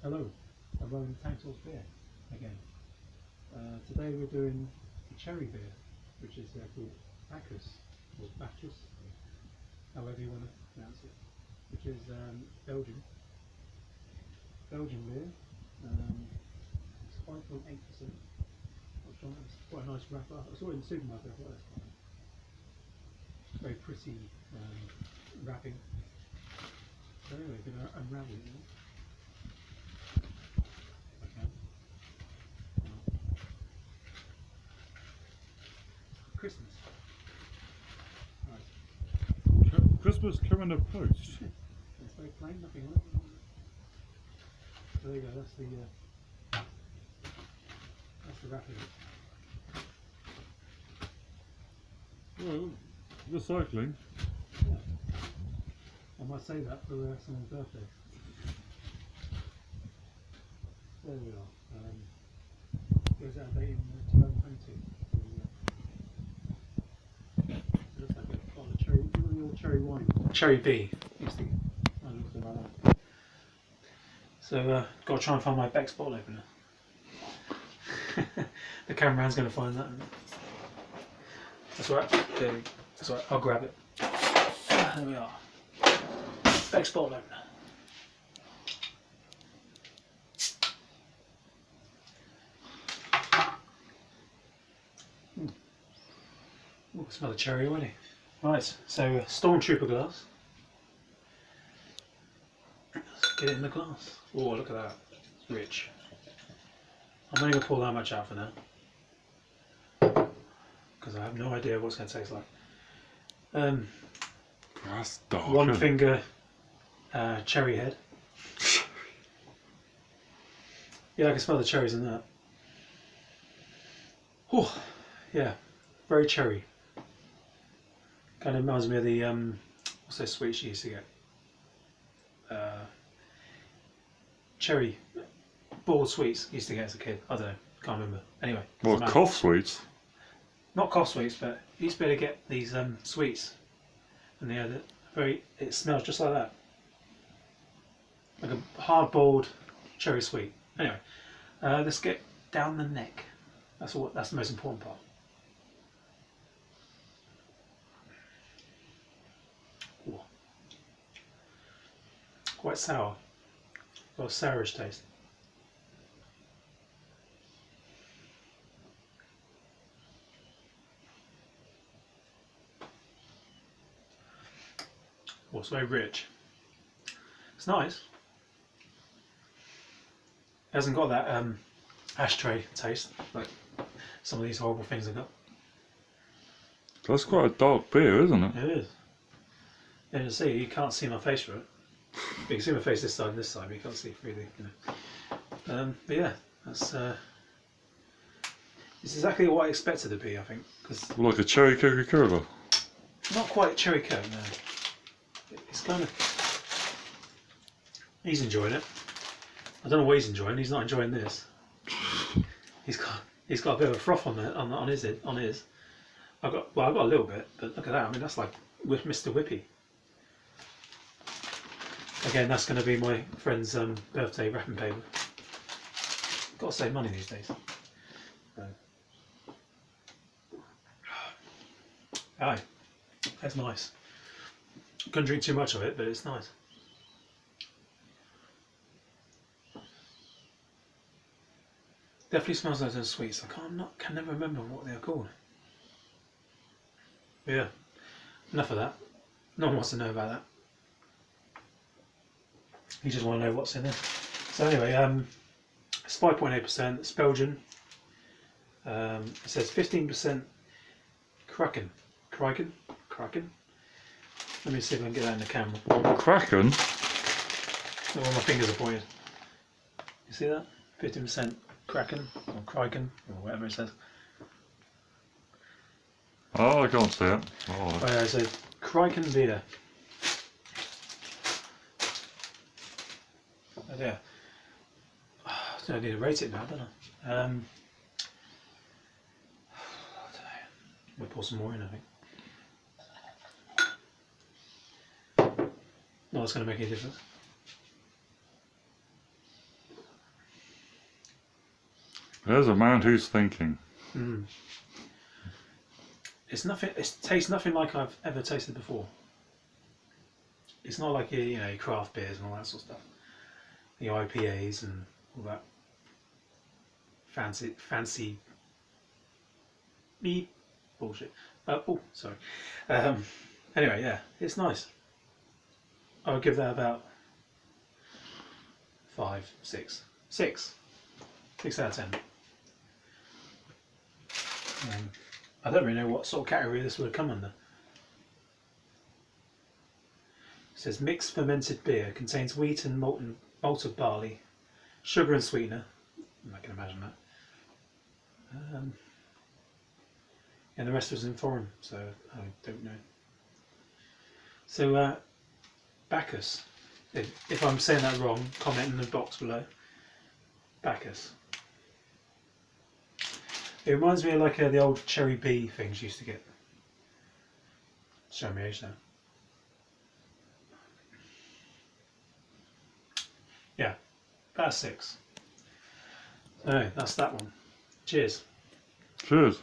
Hello, a Rowan Tantal's beer again. Today we're doing cherry beer, which is called Bacchus, or Bacchus, however you want to pronounce it, which is Belgian beer. It's 5.8%. It's quite a nice wrapper. I saw it in the supermarket. I thought that's quite very pretty wrapping. So anyway, we're going to unravel it now. Christmas. Right. Christmas coming to post. It's very plain, nothing on it. So there you go, that's the wrapping. Well, recycling. Yeah. I might say that for someone's birthday. There we are. Goes out of date in 2022. So looks like a bottle of cherry, the old cherry wine. Cherry B. Used to look like that. So got to try and find my Beck's bottle opener. The cameraman's going to find that. That's all right. That's all right. I'll grab it. There we are. Beck's bottle opener. Oh, smell the cherry already. Right, so Stormtrooper glass. Let's get it in the glass. Oh, look at that. It's rich. I'm only going to pour that much out for now, because I have no idea what it's going to taste like. That's dark. One finger cherry head. Yeah, I can smell the cherries in that. Oh, yeah, very cherry. Kind of reminds me of the what's those sweets you used to get? Cherry boiled sweets used to get as a kid. I don't know, can't remember. Anyway. Well, cough sweets. Not cough sweets, but you used to be able to get these sweets, and they had it smells just like that, like a hard boiled cherry sweet. Anyway, let's get down the neck. That's the most important part. Ooh. Quite sour. Got a sourish taste. Oh, it's very rich. It's nice. It hasn't got that ashtray taste like some of these horrible things I've got. That's quite a dark beer, isn't it? It is. And you see, you can't see my face through it. You can see my face this side and this side, but you can't see through the, but yeah, that's it's exactly what I expected it to be, I think. Cause Like a cherry Coca-Cola. not quite cherry coke, no. It's kind of. He's enjoying it. I don't know what he's enjoying. He's not enjoying this. He's got a bit of a froth on his. I've got a little bit, but look at that. I mean, that's like with Mr. Whippy. Again, that's going to be my friend's birthday wrapping paper. Got to save money these days. Aye, that's nice. Couldn't drink too much of it, but it's nice. Definitely smells like those sweets. Can never remember what they're called. But yeah, enough of that. No one wants to know about that. You just want to know what's in there. So anyway, it's 5.8%. It's Belgian. It says 15% Kraken. Let me see if I can get that in the camera. Kraken? Look where my fingers are pointed. You see that? 15% Kraken or Kraken or whatever it says. Oh, I can't see it. Oh, yeah, it says Kraken beer. Oh yeah. I need to rate it now, don't I? I don't know. We'll pour some more in, I think. Not that's going to make any difference. There's a man who's thinking. Mm. It's nothing. It tastes nothing like I've ever tasted before. It's not like your craft beers and all that sort of stuff. The IPAs and all that fancy beep bullshit. Oh, sorry. Anyway, yeah, it's nice. I would give that about 5, 6, 6, 6 out of 10. I don't really know what sort of category this would come under. It says mixed fermented beer, contains wheat and malted barley, sugar and sweetener. I can imagine that. And the rest was in foreign, so I don't know. So Bacchus, if I'm saying that wrong, comment in the box below. Bacchus. It reminds me of like the old cherry bee things you used to get. Show me age now. Yeah, about 6. So that's that one. Cheers. Cheers.